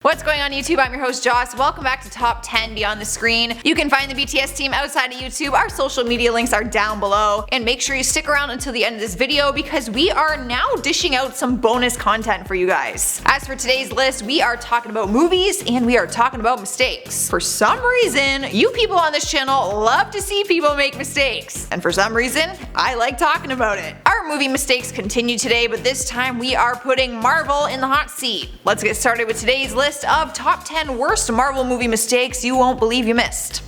What's going on YouTube? I'm your host Joss. Welcome back to Top 10 Beyond the Screen. You can find the BTS team outside of YouTube. Our social media links are down below. And make sure you stick around until the end of this video because we are now dishing out some bonus content for you guys. As for today's list, we are talking about movies and we are talking about mistakes. For some reason, you people on this channel love to see people make mistakes. And for some reason, I like talking about it. Our movie mistakes continue today, but this time we are putting Marvel in the hot seat. Let's get started with today's list of top 10 worst Marvel movie mistakes you won't believe you missed.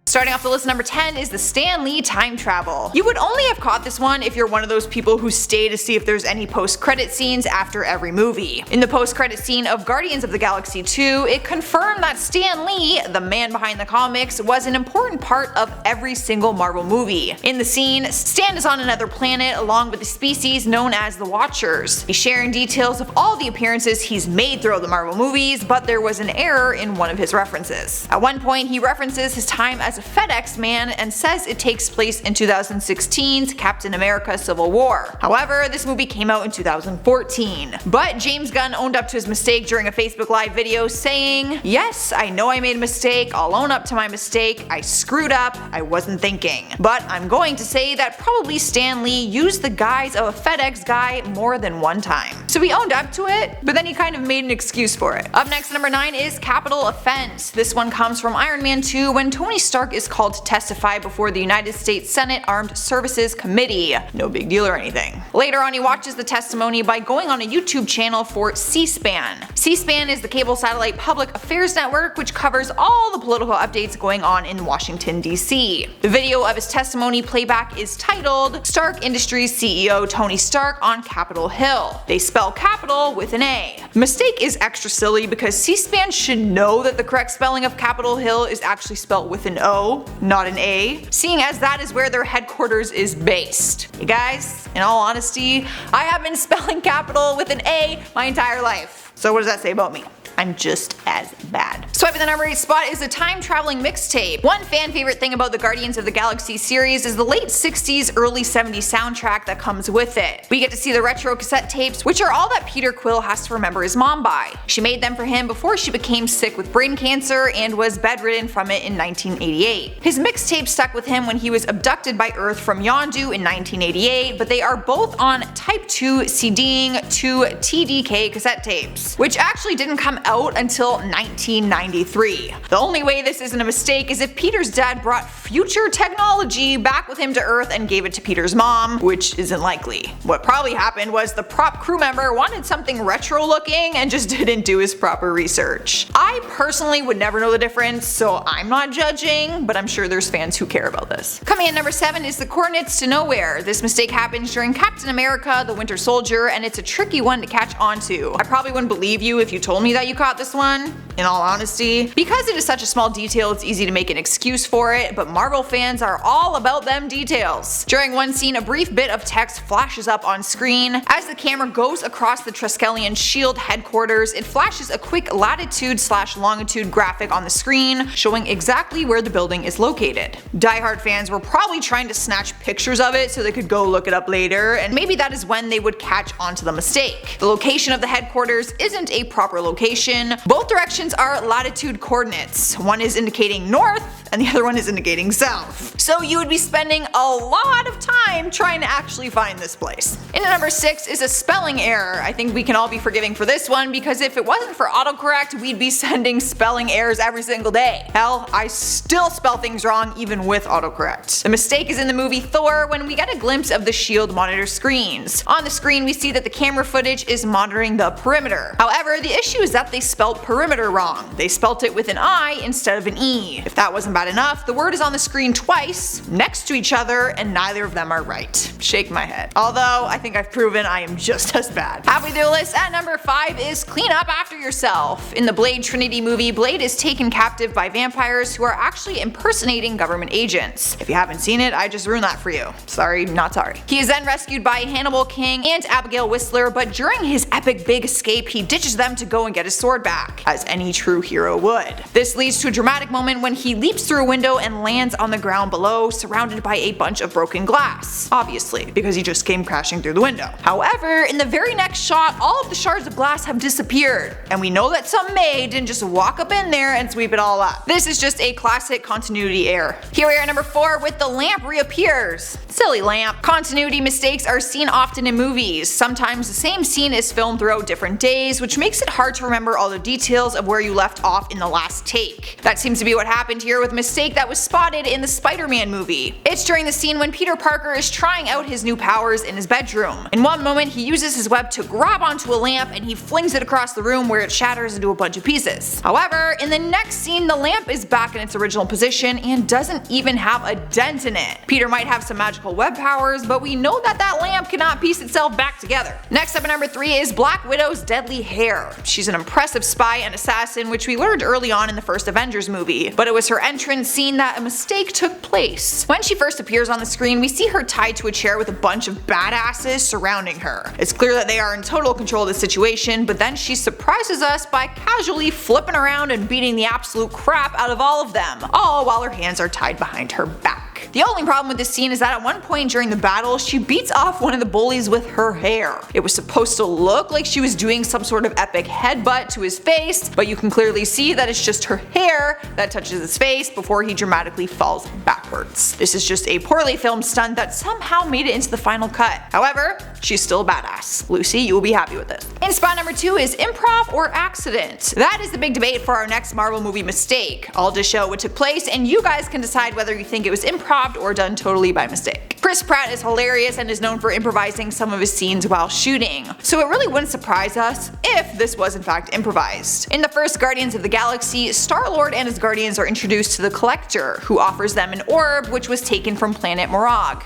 Starting off the list, number 10 is the Stanley time travel. You would only have caught this one if you're one of those people who stay to see if there's any post-credit scenes after every movie. In the post-credit scene of Guardians of the Galaxy 2, it confirmed that Stan Lee, the man behind the comics, was an important part of every single Marvel movie. In the scene, Stan is on another planet along with the species known as the Watchers. He's sharing details of all the appearances he's made throughout the Marvel movies, but there was an error in one of his references. At one point, he references his time as a FedEx man and says it takes place in 2016's Captain America Civil War. However, this movie came out in 2014. But James Gunn owned up to his mistake during a Facebook Live video saying, "Yes, I know I made a mistake, I'll own up to my mistake, I screwed up, I wasn't thinking. But I'm going to say that probably Stan Lee used the guise of a FedEx guy more than one time." So he owned up to it, but then he kind of made an excuse for it. Up next, number 9 is capital offense. This one comes from Iron Man 2 when Tony Stark is called to testify before the United States Senate Armed Services Committee. No big deal or anything. Later on, he watches the testimony by going on a YouTube channel for C-SPAN. C-SPAN is the cable satellite public affairs network which covers all the political updates going on in Washington, D.C. The video of his testimony playback is titled Stark Industries CEO Tony Stark on Capitol Hill. They spell capital with an A. The mistake is extra silly because C-SPAN should know that the correct spelling of Capitol Hill is actually spelled with an O, not an A, seeing as that is where their headquarters is based. You guys, in all honesty, I have been spelling capital with an A my entire life. So what does that say about me? I'm just as bad. Swiping the number 8 spot is the time traveling mixtape. One fan favorite thing about the Guardians of the Galaxy series is the late 60s, early 70s soundtrack that comes with it. We get to see the retro cassette tapes, which are all that Peter Quill has to remember his mom by. She made them for him before she became sick with brain cancer and was bedridden from it in 1988. His mixtape stuck with him when he was abducted by Earth from Yondu in 1988, but they are both on Type 2 CDing to TDK cassette tapes, which actually didn't come out until 1993. The only way this isn't a mistake is if Peter's dad brought future technology back with him to Earth and gave it to Peter's mom, which isn't likely. What probably happened was the prop crew member wanted something retro looking and just didn't do his proper research. I personally would never know the difference, so I'm not judging, but I'm sure there's fans who care about this. Coming in number 7 is the coordinates to nowhere. This mistake happens during Captain America: The Winter Soldier, and it's a tricky one to catch onto. I probably wouldn't believe you if you told me that you caught this one, in all honesty. Because it is such a small detail, it's easy to make an excuse for it, but Marvel fans are all about them details. During one scene, a brief bit of text flashes up on screen. As the camera goes across the Triskelion SHIELD headquarters, it flashes a quick latitude/longitude graphic on the screen, showing exactly where the building is located. Die-hard fans were probably trying to snatch pictures of it so they could go look it up later, and maybe that is when they would catch onto the mistake. The location of the headquarters isn't a proper location. Both directions are latitude coordinates. One is indicating north and the other one is indicating south. So you would be spending a lot of time trying to actually find this place. In number 6 is a spelling error. I think we can all be forgiving for this one because if it wasn't for autocorrect, we'd be sending spelling errors every single day. Hell, I still spell things wrong even with autocorrect. The mistake is in the movie Thor when we get a glimpse of the SHIELD monitor screens. On the screen we see that the camera footage is monitoring the perimeter. However, the issue is that they spelled perimeter wrong. They spelt it with an I instead of an E. If that wasn't bad enough, the word is on the screen twice, next to each other, and neither of them are right. Shake my head. Although, I think I've proven I am just as bad. Halfway through the list, at number 5 is clean up after yourself. In the Blade Trinity movie, Blade is taken captive by vampires who are actually impersonating government agents. If you haven't seen it, I just ruined that for you. Sorry, not sorry. He is then rescued by Hannibal King and Abigail Whistler, but during his epic big escape, he ditches them to go and get his sword back, as any true hero would. This leads to a dramatic moment when he leaps through a window and lands on the ground below, surrounded by a bunch of broken glass. Obviously, because he just came crashing through the window. However, in the very next shot, all of the shards of glass have disappeared, and we know that some maid didn't just walk up in there and sweep it all up. This is just a classic continuity error. Here we are at number 4 with the lamp reappears. Silly lamp. Continuity mistakes are seen often in movies. Sometimes the same scene is filmed throughout different days, which makes it hard to remember all the details of where you left off in the last take. That seems to be what happened here with a mistake that was spotted in the Spider-Man movie. It's during the scene when Peter Parker is trying out his new powers in his bedroom. In one moment, he uses his web to grab onto a lamp and he flings it across the room where it shatters into a bunch of pieces. However, in the next scene, the lamp is back in its original position and doesn't even have a dent in it. Peter might have some magical web powers, but we know that that lamp cannot piece itself back together. Next up at number 3 is Black Widow's deadly hair. She's an impressive spy and assassin, which we learned early on in the first Avengers movie, but it was her entrance scene that a mistake took place. When she first appears on the screen, we see her tied to a chair with a bunch of badasses surrounding her. It's clear that they are in total control of the situation, but then she surprises us by casually flipping around and beating the absolute crap out of all of them, all while her hands are tied behind her back. The only problem with this scene is that at one point during the battle, she beats off one of the bullies with her hair. It was supposed to look like she was doing some sort of epic headbutt to his face, but you can clearly see that it's just her hair that touches his face before he dramatically falls backwards. This is just a poorly filmed stunt that somehow made it into the final cut. However, she's still a badass. Lucy, you will be happy with this. In spot number 2 is improv or accident. That is the big debate for our next Marvel movie mistake. I'll just show what took place and you guys can decide whether you think it was improv or done totally by mistake. Chris Pratt is hilarious and is known for improvising some of his scenes while shooting, so it really wouldn't surprise us if this was in fact improvised. In the first Guardians of the Galaxy, Star-Lord and his Guardians are introduced to the Collector, who offers them an orb which was taken from planet Morag,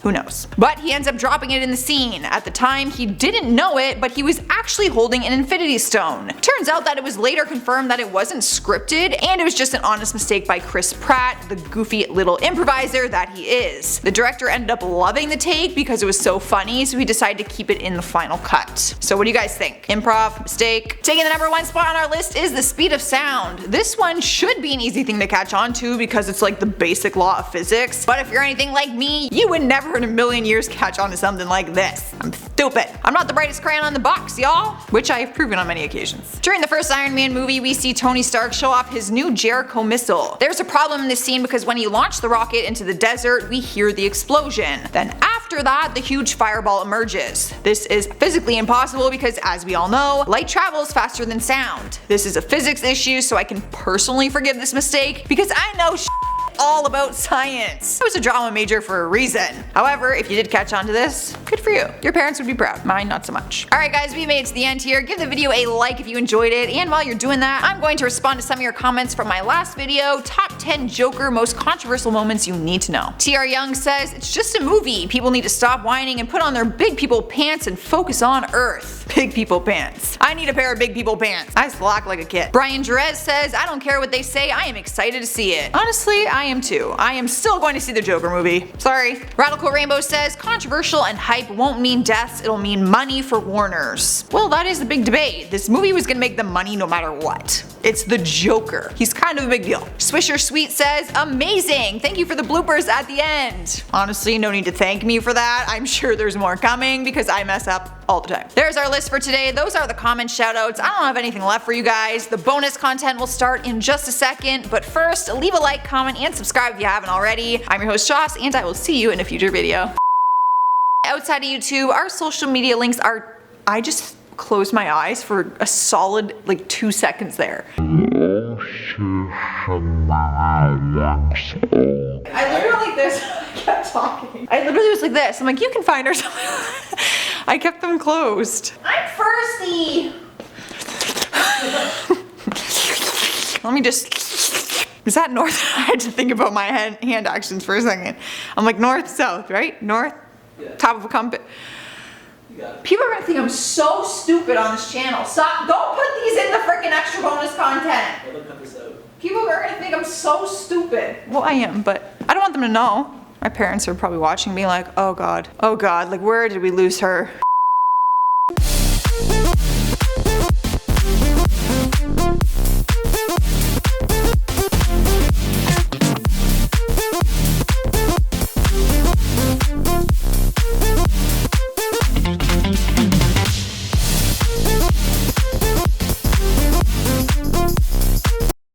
who knows. But he ends up dropping it in the scene. At the time, he didn't know it, but he was actually holding an Infinity Stone. Turns out that it was later confirmed that it wasn't scripted, and it was just an honest mistake by Chris Pratt, the goofy little improviser that he is. The director ended up loving the take because it was so funny, so he decided to keep it in the final cut. So what do you guys think? Improv? Mistake? Taking the number 1 spot on our list is the speed of sound. This one should be an easy thing to catch on to because it's like the basic law of physics, but if you're anything like me, you would never in a million years catch on to something like this. I'm stupid. I'm not the brightest crayon on the box, y'all, which I have proven on many occasions. During the first Iron Man movie, we see Tony Stark show off his new Jericho missile. There's a problem in this scene because when he launched the rocket into the desert, we hear the explosion. Then after that, the huge fireball emerges. This is physically impossible because, as we all know, light travels faster than sound. This is a physics issue, so I can personally forgive this mistake because I know all about science. I was a drama major for a reason. However, if you did catch on to this, good for you. Your parents would be proud. Mine, not so much. Alright guys, we made it to the end here. Give the video a like if you enjoyed it, and while you're doing that, I'm going to respond to some of your comments from my last video, Top 10 Joker Most Controversial Moments You Need to Know. TR Young says, it's just a movie. People need to stop whining and put on their big people pants and focus on Earth. Big people pants. I need a pair of big people pants. I slack like a kid. Brian Jerez says, I don't care what they say, I am excited to see it. Honestly, I am too. I am still going to see the Joker movie. Sorry. Radical Rainbow says, controversial and hype won't mean deaths, it'll mean money for Warners. Well, that is the big debate. This movie was gonna make them money no matter what. It's the Joker. He's kind of a big deal. Swisher Sweet says, amazing! Thank you for the bloopers at the end. Honestly, no need to thank me for that. I'm sure there's more coming because I mess up all the time. There's our list for today. Those are the comment shoutouts. I don't have anything left for you guys. The bonus content will start in just a second, but first, leave a like, comment, and subscribe if you haven't already. I'm your host Joss, and I will see you in a future video. Outside of YouTube, our social media links are... I just closed my eyes for a solid like 2 seconds there. I literally like this. I kept talking. I literally was like this. I'm like, you can find her something. I kept them closed. I'm thirsty. Let me just... Is that north? I had to think about my hand actions for a second. I'm like north, south, right? North? Yeah. Top of a compass. People are gonna think I'm so stupid on this channel. Stop! Don't put these in the freaking extra bonus content. Well, cut this out. People are gonna think I'm so stupid. Well, I am, but I don't want them to know. My parents are probably watching me like, oh god, like where did we lose her?